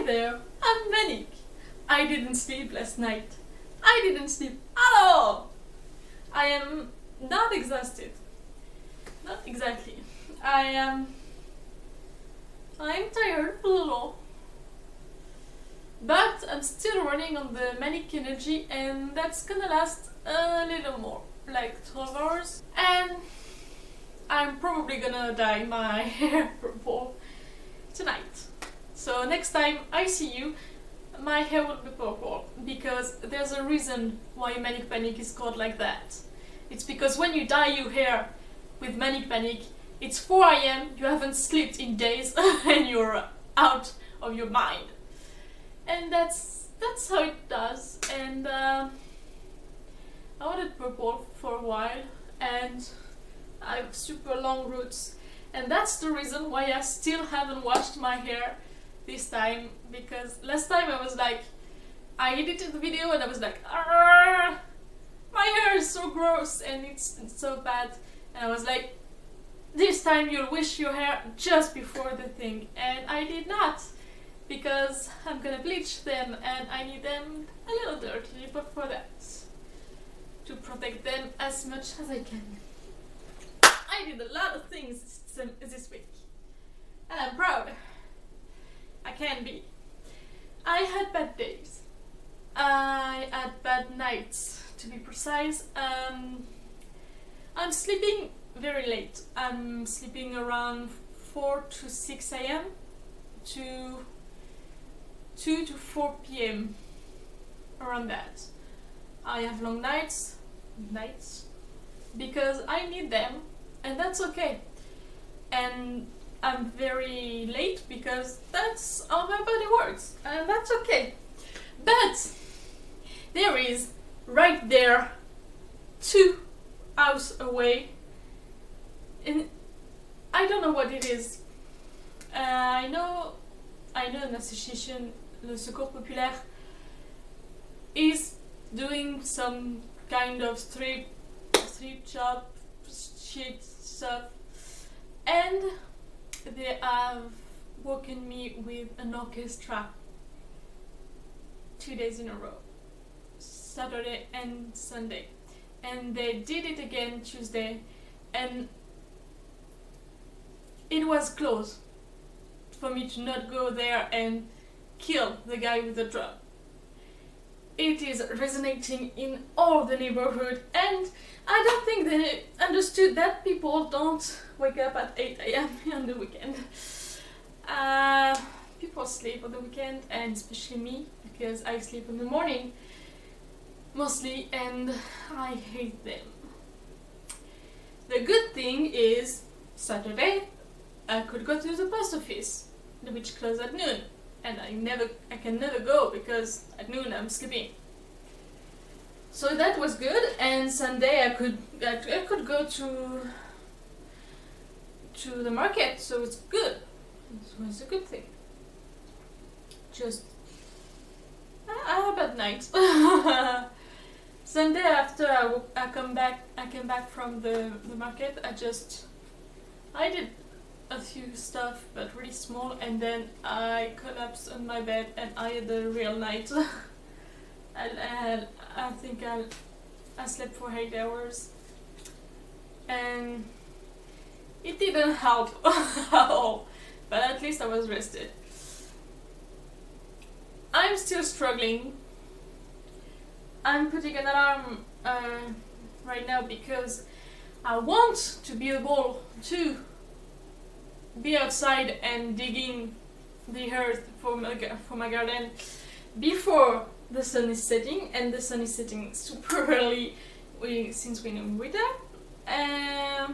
Hi there, I'm Manic. I didn't sleep last night. I didn't sleep at all. I am not exhausted. Not exactly. I'm tired a little. But I'm still running on the manic energy, and that's gonna last a little more, like 12 hours. And I'm probably gonna dye my hair purple tonight. So next time I see you, my hair will be purple, because there's a reason why Manic Panic is called like that. It's because when you dye your hair with Manic Panic, it's 4 AM, you haven't slept in days, and you're out of your mind. And that's how it does. And I wanted purple for a while, and I have super long roots, and that's the reason why I still haven't washed my hair this time, because last time I was like, I edited the video and I was like, my hair is so gross and it's so bad, and I was like, this time you'll wash your hair just before the thing, and I did not, because I'm gonna bleach them and I need them a little dirty before that, to protect them as much as I can. I did a lot of things this week, and I'm proud. I can be. I had bad days. I had bad nights, to be precise. I'm sleeping very late. I'm sleeping around 4 to 6 AM to 2 to 4 PM, around that. I have long nights, because I need them, and that's okay. And I'm very late because that's how my body works, and that's okay. But there is, right there, 2 houses away, and I don't know what it is. I know an association, Le Secours Populaire, is doing some kind of thrift shop shit stuff, and they have woken me with an orchestra 2 days in a row, Saturday and Sunday, and they did it again Tuesday, and it was close for me to not go there and kill the guy with the drum. It is resonating in all the neighborhood, and I don't think they understood that people don't wake up at 8 AM on the weekend. People sleep on the weekend, and especially me, because I sleep in the morning mostly, and I hate them. The good thing is, Saturday I could go to the post office, which closes at noon, and I can never go because at noon I'm sleeping. So that was good, and Sunday I could go to the market, so it's good. It was a good thing. Just I have bad nights. Sunday after I came back from the market, I did a few stuff, but really small, and then I collapsed on my bed and I had a real night. I think I slept for 8 hours, and it didn't help at all, but at least I was rested. I'm still struggling. I'm putting an alarm right now because I want to be able to be outside and digging the earth for my garden before the sun is setting, and the sun is setting super early since we're in winter.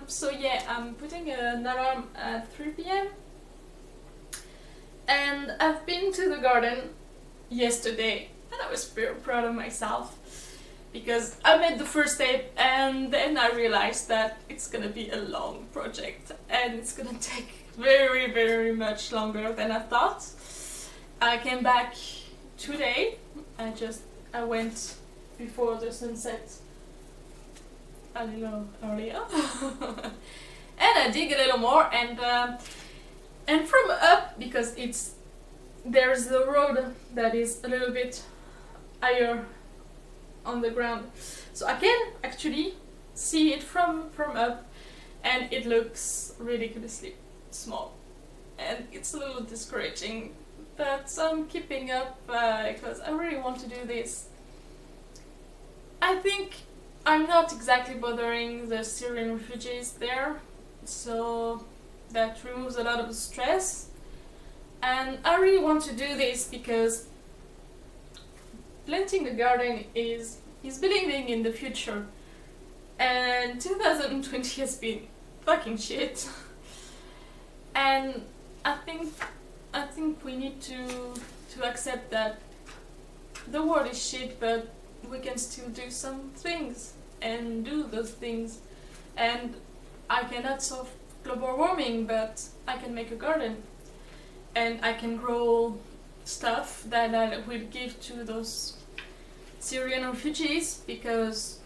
So yeah, I'm putting an alarm at 3 PM, and I've been to the garden yesterday, and I was very proud of myself because I made the first step, and then I realized that it's gonna be a long project and it's gonna take very, very much longer than I thought. I came back today. I went before the sunset a little earlier and I dig a little more, and from up, because it's there's the road that is a little bit higher on the ground, so I can actually see it from up, and it looks ridiculously small, and it's a little discouraging, but I'm keeping up because I really want to do this. I think I'm not exactly bothering the Syrian refugees there, so that removes a lot of stress, and I really want to do this because planting a garden is believing in the future, and 2020 has been fucking shit. And I think we need to accept that the world is shit, but we can still do some things and do those things. And I cannot solve global warming, but I can make a garden, and I can grow stuff that I will give to those Syrian refugees, because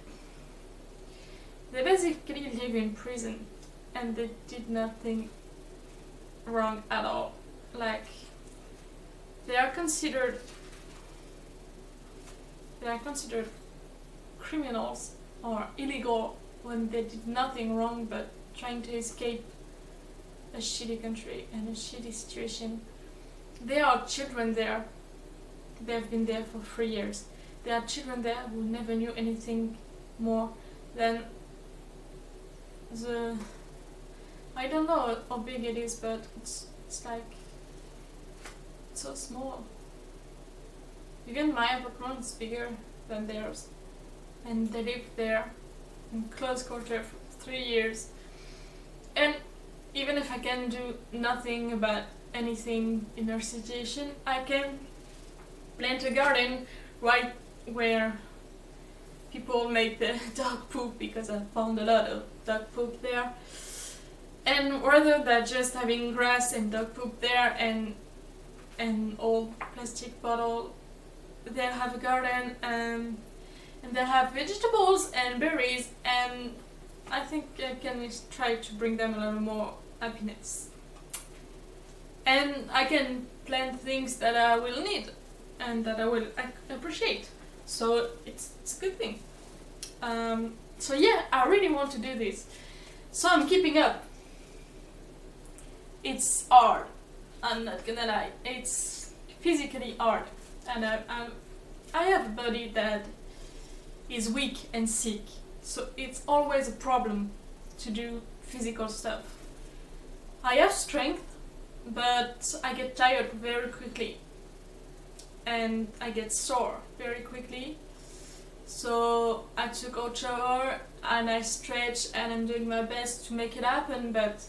they basically live in prison and they did nothing wrong at all. Like, they are considered criminals or illegal when they did nothing wrong but trying to escape a shitty country and a shitty situation. There are children there. They have been there for 3 years. There are children there who never knew anything more than the... I don't know how big it is, but it's like... it's so small. Even my apartment's bigger than theirs. And they live there in close quarter for 3 years. And even if I can do nothing about anything in their situation, I can plant a garden right where people make the dog poop, because I found a lot of dog poop there. And rather than just having grass and dog poop there and old plastic bottle, they'll have a garden and they'll have vegetables and berries, and I think I can try to bring them a little more happiness. And I can plant things that I will need and that I will appreciate. So it's a good thing. So yeah, I really want to do this. So I'm keeping up. It's hard. I'm not gonna lie. It's physically hard. And I have a body that is weak and sick. So it's always a problem to do physical stuff. I have strength, but I get tired very quickly. And I get sore very quickly. So I took a shower and I stretch and I'm doing my best to make it happen, but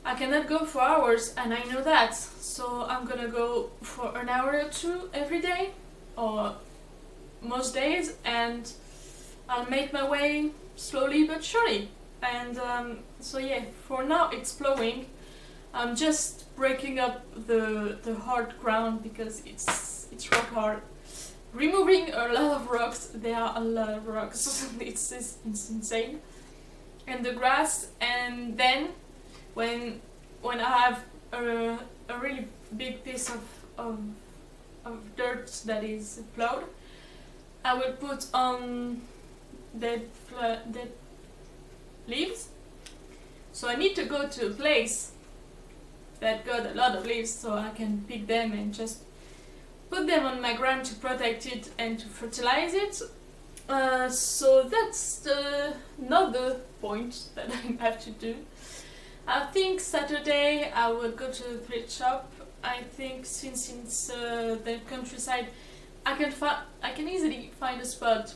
I cannot go for hours, and I know that. So I'm gonna go for an hour or two every day, or most days, and I'll make my way slowly but surely. And so yeah, for now it's flowing. I'm just breaking up the hard ground because it's rock hard. Removing a lot of rocks. There are a lot of rocks. it's insane. And the grass, and then when I have a really big piece of dirt that is plowed, I will put on dead leaves. So I need to go to a place that got a lot of leaves so I can pick them and just put them on my ground to protect it and to fertilize it. So that's not the point that I have to do. I think Saturday I will go to the thrift shop. I think since it's the countryside, I can easily find a spot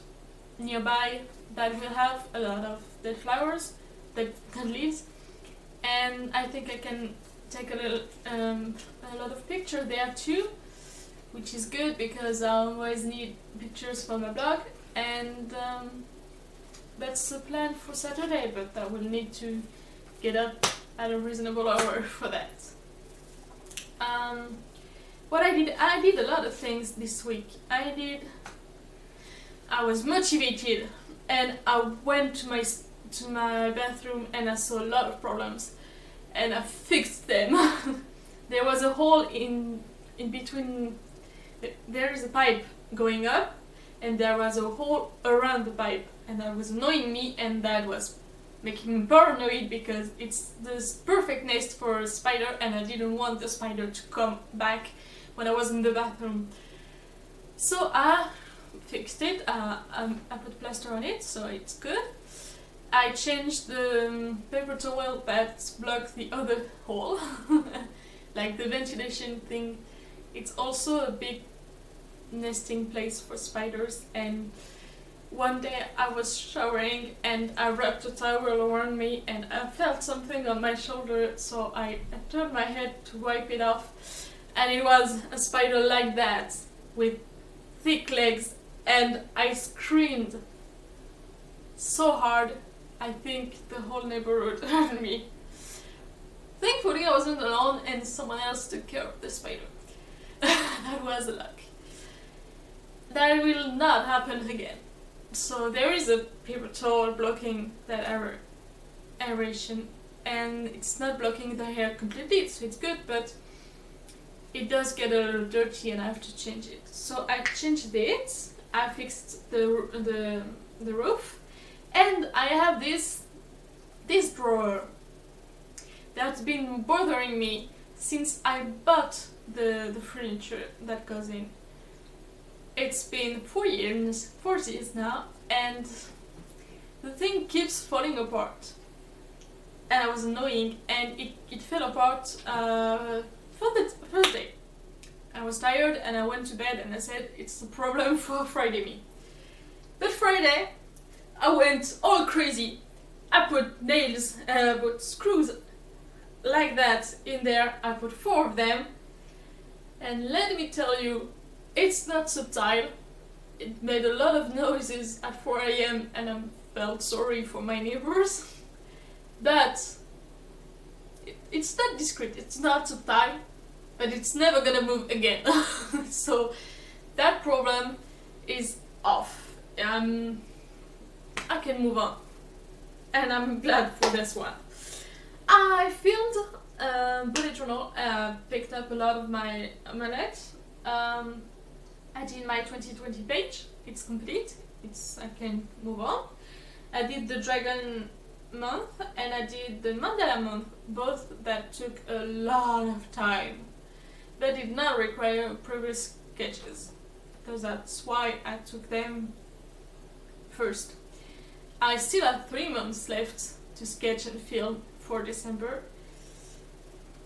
nearby that will have a lot of dead flowers, dead leaves, and I think I can take a lot of pictures there too, which is good because I always need pictures for my blog, and that's the plan for Saturday, but I will need to get up at a reasonable hour for that. What I did a lot of things this week. I was motivated, and I went to my bathroom and I saw a lot of problems and I fixed them. there was a hole in between. There is a pipe going up, and there was a hole around the pipe, and that was annoying me, and that was making me paranoid because it's this perfect nest for a spider, and I didn't want the spider to come back when I was in the bathroom. So I fixed it. I put plaster on it, so it's good. I changed the paper towel that blocked the other hole, like the ventilation thing. It's also a big nesting place for spiders, and one day I was showering and I wrapped a towel around me and I felt something on my shoulder, so I turned my head to wipe it off, and it was a spider like that with thick legs, and I screamed so hard. I think the whole neighborhood heard me. Thankfully I wasn't alone and someone else took care of the spider. That was a luck. That will not happen again. So there is a paper towel blocking that aeration, and it's not blocking the hair completely, so it's good, but it does get a little dirty and I have to change it. So I changed it, I fixed the roof, and I have this drawer that's been bothering me since I bought the furniture that goes in. It's been 4 years now, and the thing keeps falling apart. And I was annoying, and it fell apart for the first day. I was tired and I went to bed and I said it's a problem for Friday me. But Friday I went all crazy. I put nails and I put screws like that in there. I put 4 of them, and let me tell you, it's not subtle. It made a lot of noises at 4 AM and I felt sorry for my neighbors. But it's not discreet, it's not subtle, but it's never gonna move again. So that problem is off. I can move on. And I'm glad for this one. I filmed a bullet journal, picked up a lot of my legs. I did my 2020 page, it's complete, I can move on. I did the dragon month and I did the mandala month, both that took a lot of time, but did not require previous sketches, because that's why I took them first. I still have 3 months left to sketch and film for December,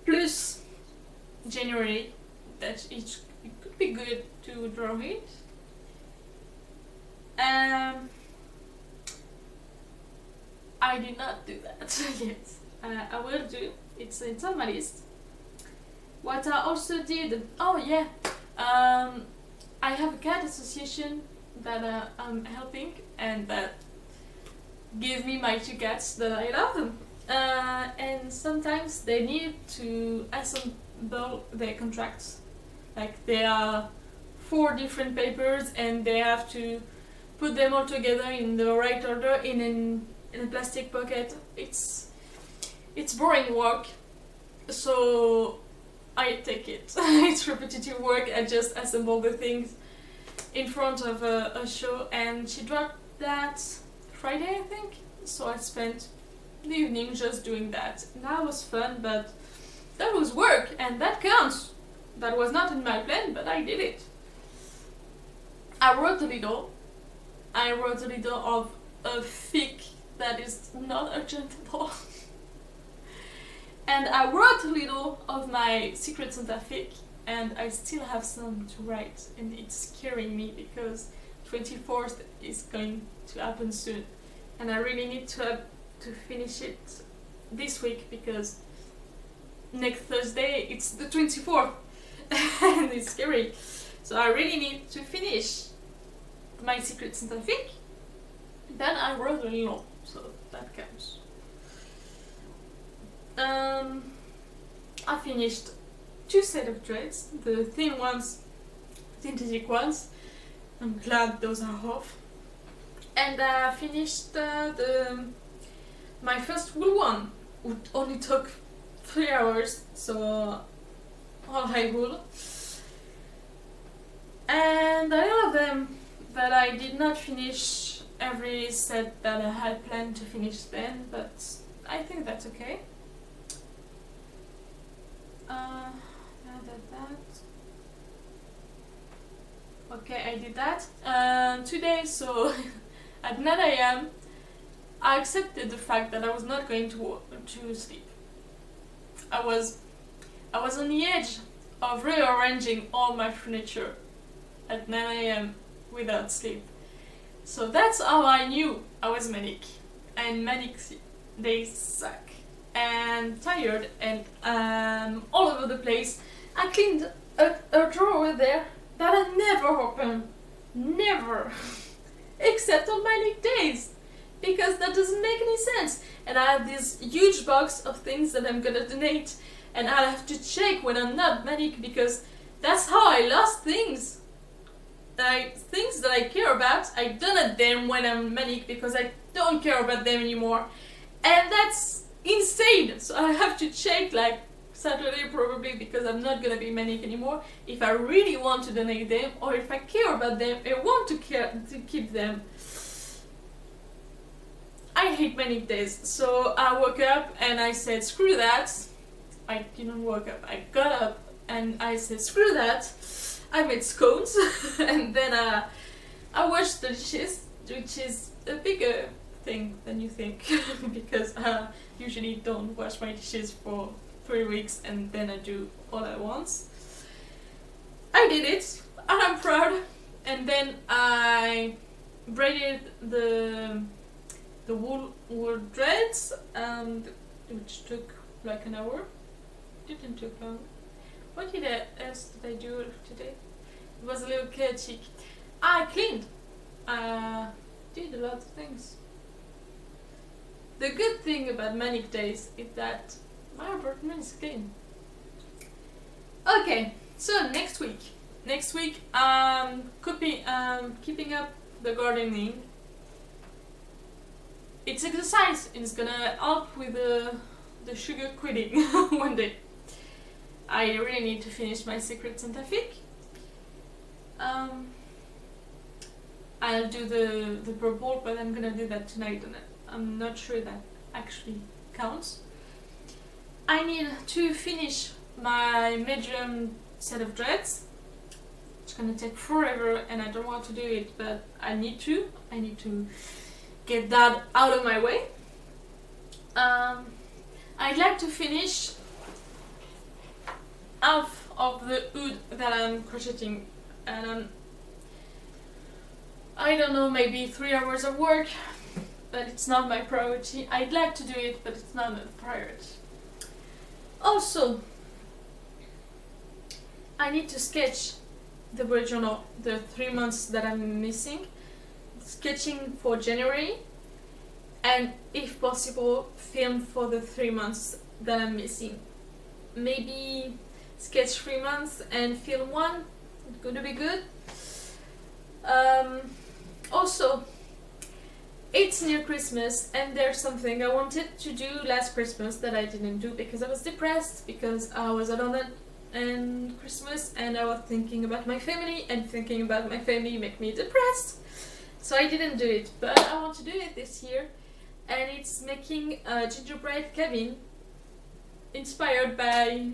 plus January, that it could be good to draw it. I did not do that yet. I will do. It's on my list. What I also did, oh yeah, I have a cat association that I'm helping, and that give me my 2 cats that I love. And sometimes they need to assemble their contracts. Like there are 4 different papers and they have to put them all together in the right order in a plastic pocket. It's boring work, so I take it. It's repetitive work. I just assemble the things in front of a show, and she dropped that Friday, I think. So I spent the evening just doing that. And that was fun, but that was work, and that counts. That was not in my plan, but I did it. I wrote a little of a fic that is not urgent at all. And I wrote a little of my Secret Santa fic, and I still have some to write, and it's scaring me because 24th is going to happen soon, and I really need to finish it this week, because next Thursday it's the 24th. And it's scary. So I really need to finish my Secret Santa fic. Then I wrote a little, so that counts. I finished 2 sets of threads, the thin ones, synthetic ones. I'm glad those are off. And I finished my first wool one. It only took 3 hours, so all I would. And I love them, but I did not finish every set that I had planned to finish then, but I think that's okay. Okay, I did that today, so at 9 AM I accepted the fact that I was not going to sleep. I was on the edge of rearranging all my furniture at 9 AM without sleep. So that's how I knew I was manic. And manic days suck. And tired and all over the place. I cleaned a drawer there that I never open. Never. Except on manic days. Because that doesn't make any sense. And I have this huge box of things that I'm gonna donate. And I'll have to check when I'm not manic, because that's how I lost things. Things that I care about, I donate them when I'm manic because I don't care about them anymore. And that's insane. So I have to check like Saturday probably, because I'm not gonna be manic anymore, if I really want to donate them or if I care about them and want to keep them. I hate manic days. So I woke up and I said screw that. I didn't wake up, I got up and I said screw that. I made scones and then I washed the dishes, which is a bigger thing than you think because I usually don't wash my dishes for 3 weeks and then I do all at once. I did it and I'm proud. And then I braided the wool threads, which took like an hour. Didn't take long. What else did I do today? It was a little chaotic. I cleaned. Did a lot of things. The good thing about manic days is that my apartment is clean. Okay, so next week. Next week could be keeping up the gardening. It's exercise. It's gonna help with the sugar quitting one day. I really need to finish my Secret Scientific. I'll do the purple, but I'm gonna do that tonight and I'm not sure that actually counts. I need to finish my medium set of dreads. It's gonna take forever and I don't want to do it, but I need to get that out of my way. I'd like to finish half of the hood that I'm crocheting, and I don't know, maybe 3 hours of work, but it's not my priority. I'd like to do it, but it's not a priority. Also, I need to sketch the bullet journal, the 3 months that I'm missing, sketching for January, and if possible, film for the 3 months that I'm missing. Maybe sketch 3 months and film 1, it's going to be good. Also, it's near Christmas and there's something I wanted to do last Christmas that I didn't do because I was depressed, because I was alone and Christmas and I was thinking about my family, and thinking about my family make me depressed. So I didn't do it, but I want to do it this year, and it's making a gingerbread cabin inspired by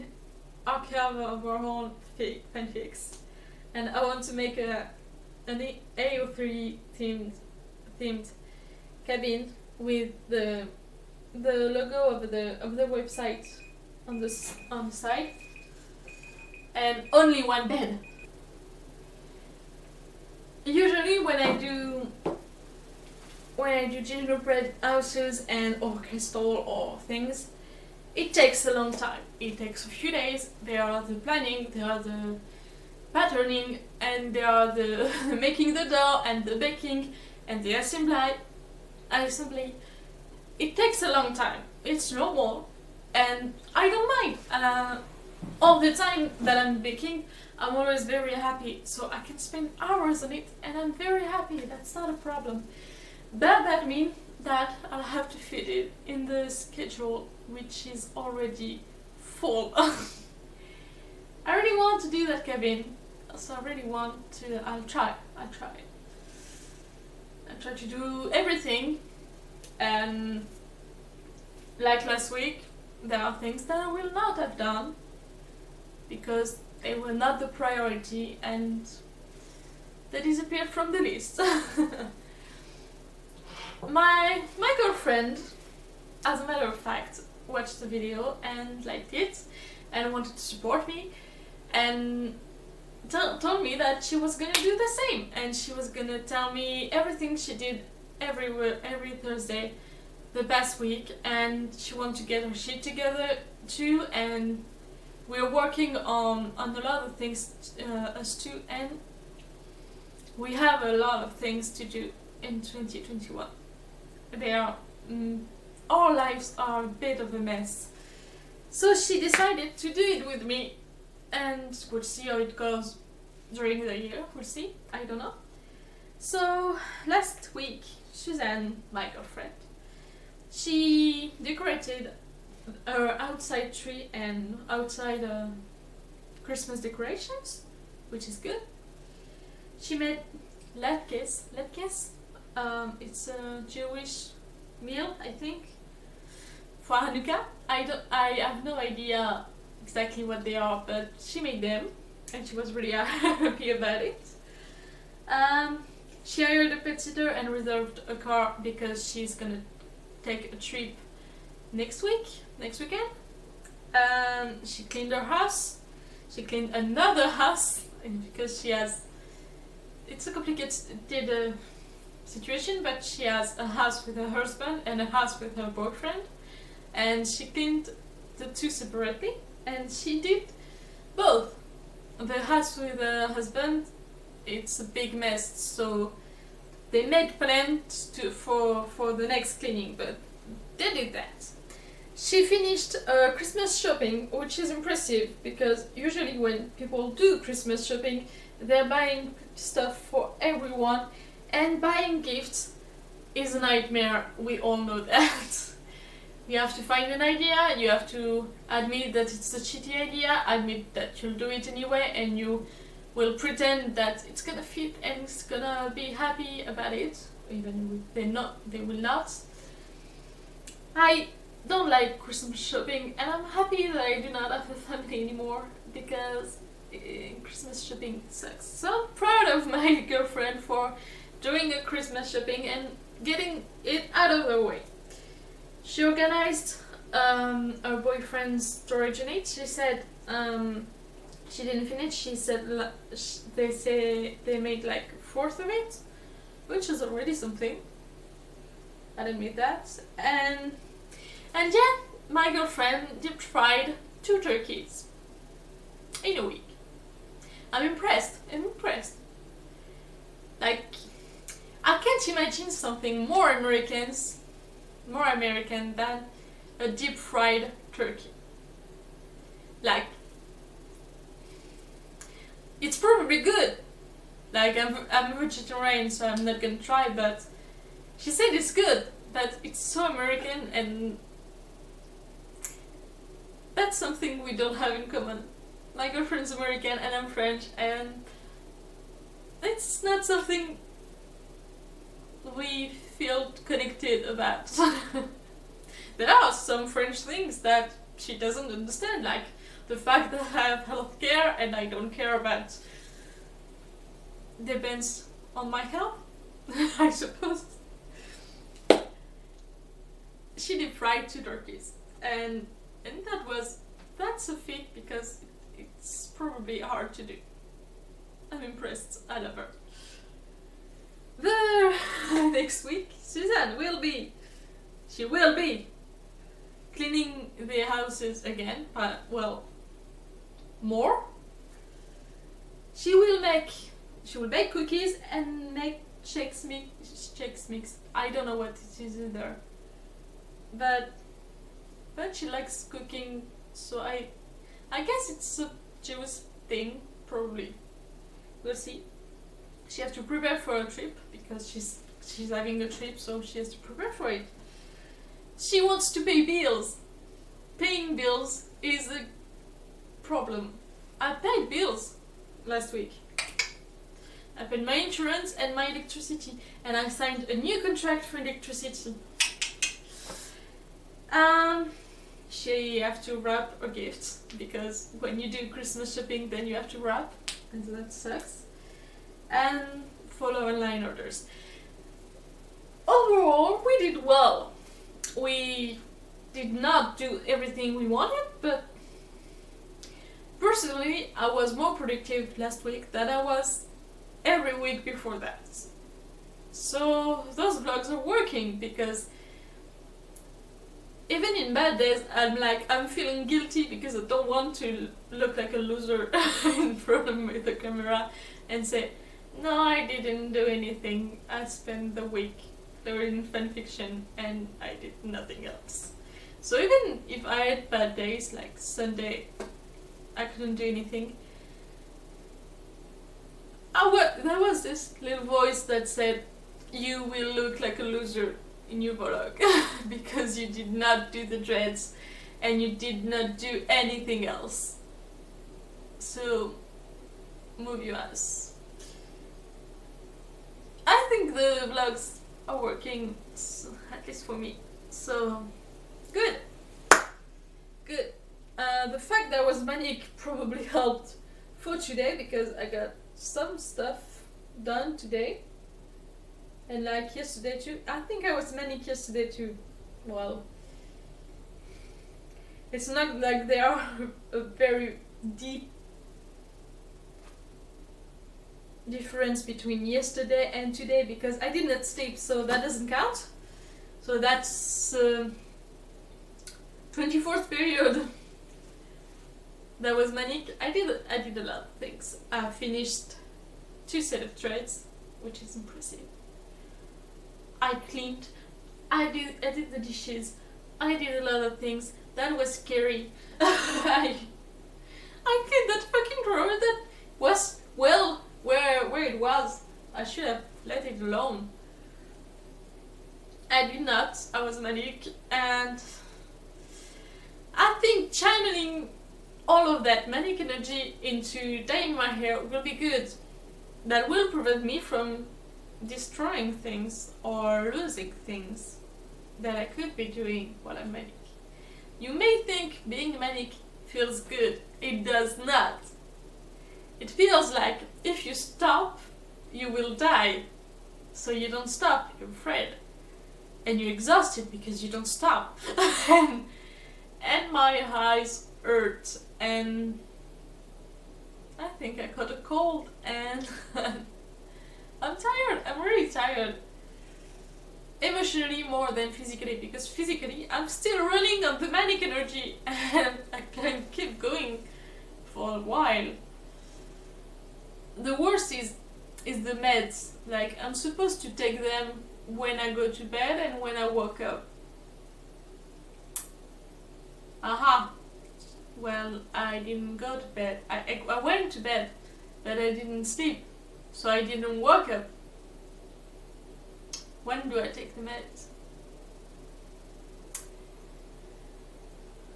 archive of our own fanfics. And I want to make an AO3 themed cabin with the logo of the website on the side, and only one bed. Usually when I do gingerbread houses or crystal or things, it takes a long time. It takes a few days. There are the planning, there are the patterning, and there are the making the dough and the baking and the assembly. It takes a long time. It's normal, and I don't mind. All the time that I'm baking, I'm always very happy, so I can spend hours on it and I'm very happy. That's not a problem. But that means that I'll have to fit it in the schedule, which is already full. I really want to do that cabin, so I really want to. I'll try to do everything, and like last week, there are things that I will not have done because they were not the priority and they disappeared from the list. My girlfriend, as a matter of fact, watched the video and liked it and wanted to support me and told me that she was gonna do the same, and she was gonna tell me everything she did every Thursday the past week, and she wants to get her shit together too, and we're working on a lot of things us too, and we have a lot of things to do in 2021. They are our lives are a bit of a mess, so she decided to do it with me, and we'll see how it goes during the year. We'll see, I don't know. So last week, Suzanne, my girlfriend, she decorated her outside tree and outside Christmas decorations, which is good. She made latkes. It's a Jewish meal, I think, for Hanukkah. I have no idea exactly what they are, but she made them and she was really happy about it. She hired a pet sitter and reserved a car because she's gonna take a trip next weekend. She cleaned her house. She cleaned another house, and because she has, it's a complicated situation, but she has a house with her husband and a house with her boyfriend, and she cleaned the two separately, and she did both. The house with her husband, it's a big mess, so they made plans for the next cleaning, but they did that. She finished Christmas shopping, which is impressive because usually when people do Christmas shopping, they're buying stuff for everyone, and buying gifts is a nightmare. We all know that. You have to find an idea, you have to admit that it's a shitty idea, admit that you'll do it anyway, and you will pretend that it's gonna fit and it's gonna be happy about it, even if they will not. I don't like Christmas shopping, and I'm happy that I do not have a family anymore because Christmas shopping sucks. So I'm proud of my girlfriend for doing a Christmas shopping and getting it out of the way. She organized her boyfriend's storage unit. She said she didn't finish. She said they say they made like a fourth of it, which is already something. I'll admit that. And yeah, my girlfriend deep fried 2 turkeys in a week. I'm impressed. Like, I can't imagine something more American than a deep fried turkey. Like, it's probably good. Like, I'm a vegetarian, so I'm not gonna try, but she said it's good, but it's so American, and that's something we don't have in common. My girlfriend's American and I'm French, and it's not something we feel connected about. There are some French things that she doesn't understand, like the fact that I have healthcare and I don't care about depends on my health, I suppose. She deep fried 2 turkeys, and that's a feat because it's probably hard to do. I'm impressed. I love her. The next week, Suzanne will be cleaning the houses again, but well, more. She will bake cookies and make Chex Mix. I don't know what it is either, but she likes cooking, so I guess it's a Jewish thing, probably. We'll see. She has to prepare for a trip because she's having a trip, so she has to prepare for it. She wants to pay bills. Paying bills is a problem I paid bills last week. I paid my insurance and my electricity, and I signed a new contract for electricity. She have to wrap her gifts, because when you do Christmas shopping then you have to wrap, and that sucks. And follow online orders. Overall, we did well. We did not do everything we wanted, but personally I was more productive last week than I was every week before that. So those vlogs are working, because even in bad days I'm feeling guilty because I don't want to look like a loser in front of the camera and say, no, I didn't do anything. I spent the week learning fanfiction and I did nothing else. So even if I had bad days, like Sunday, I couldn't do anything, there was this little voice that said, you will look like a loser in your vlog because you did not do the dreads and you did not do anything else. So move your ass. I think the vlogs are working, at least for me. So good. Good. The fact that I was manic probably helped for today, because I got some stuff done today. And like yesterday too. I think I was manic yesterday too. Well, it's not like there are a very deep difference between yesterday and today, because I did not sleep, so that doesn't count. So that's 24th period. That was manic. I did a lot of things. I finished 2 sets of threads, which is impressive. I cleaned, I did the dishes, I did a lot of things. That was scary. I cleaned that fucking drawer that was, well, where it was. I should have let it alone. I did not. I was manic, and I think channeling all of that manic energy into dyeing my hair will be good. That will prevent me from destroying things or losing things that I could be doing while I'm manic. You may think being manic feels good. It does not. It feels like if you stop, you will die. So you don't stop, you're afraid. And you're exhausted because you don't stop. and my eyes hurt, and I think I caught a cold, and I'm tired. I'm really tired. Emotionally more than physically, because physically I'm still running on the manic energy and I can keep going for a while. The worst is the meds. Like, I'm supposed to take them when I go to bed and when I wake up. Aha! Well, I didn't go to bed. I went to bed, but I didn't sleep. So I didn't wake up. When do I take the meds?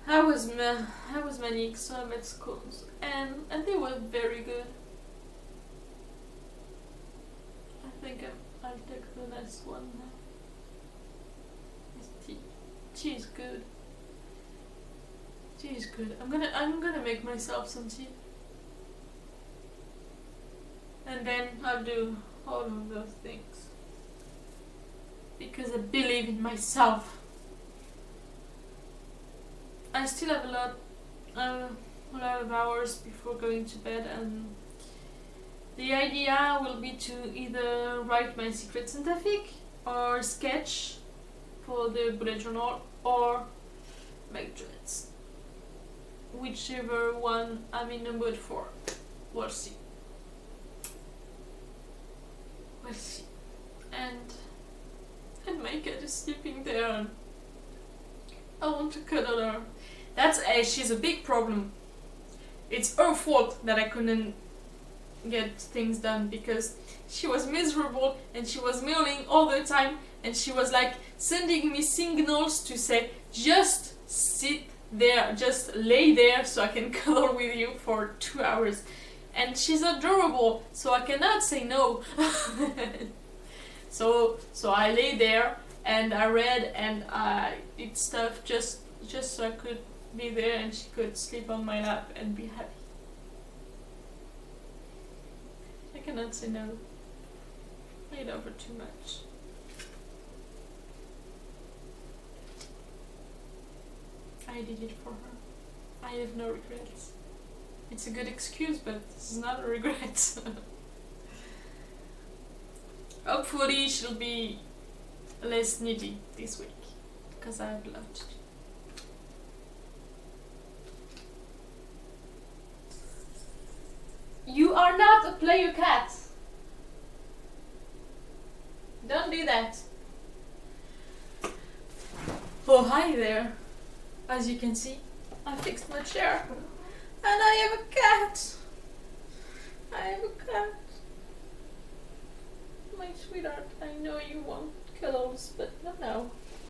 I was manic, so I made scones, and they were very good. I think I'll take the last one now. It's tea. Tea is good. Tea is good. I'm gonna make myself some tea. And then I'll do all of those things. Because I believe in myself. I still have a lot of hours before going to bed, and the idea will be to either write my secret Santa fic, or sketch for the bullet journal, or make dreads. Whichever one I'm in the mood for. We'll see. We'll see. And my cat is sleeping there, and I want to cuddle her. She's a big problem. It's her fault that I couldn't get things done, because she was miserable and she was meowing all the time, and she was like sending me signals to say, just sit there, just lay there so I can cuddle with you for 2 hours. And she's adorable, so I cannot say no. So I lay there and I read and I did stuff just so I could be there and she could sleep on my lap and be happy. I cannot say no. I love her too much. I did it for her. I have no regrets. It's a good excuse, but this is not a regret. Hopefully she'll be less needy this week, because I have a lot to do. You are not a player cat. Don't do that. Oh, hi there. As you can see, I fixed my chair. And I have a cat. I have a cat. My sweetheart, I know you want cuddles, but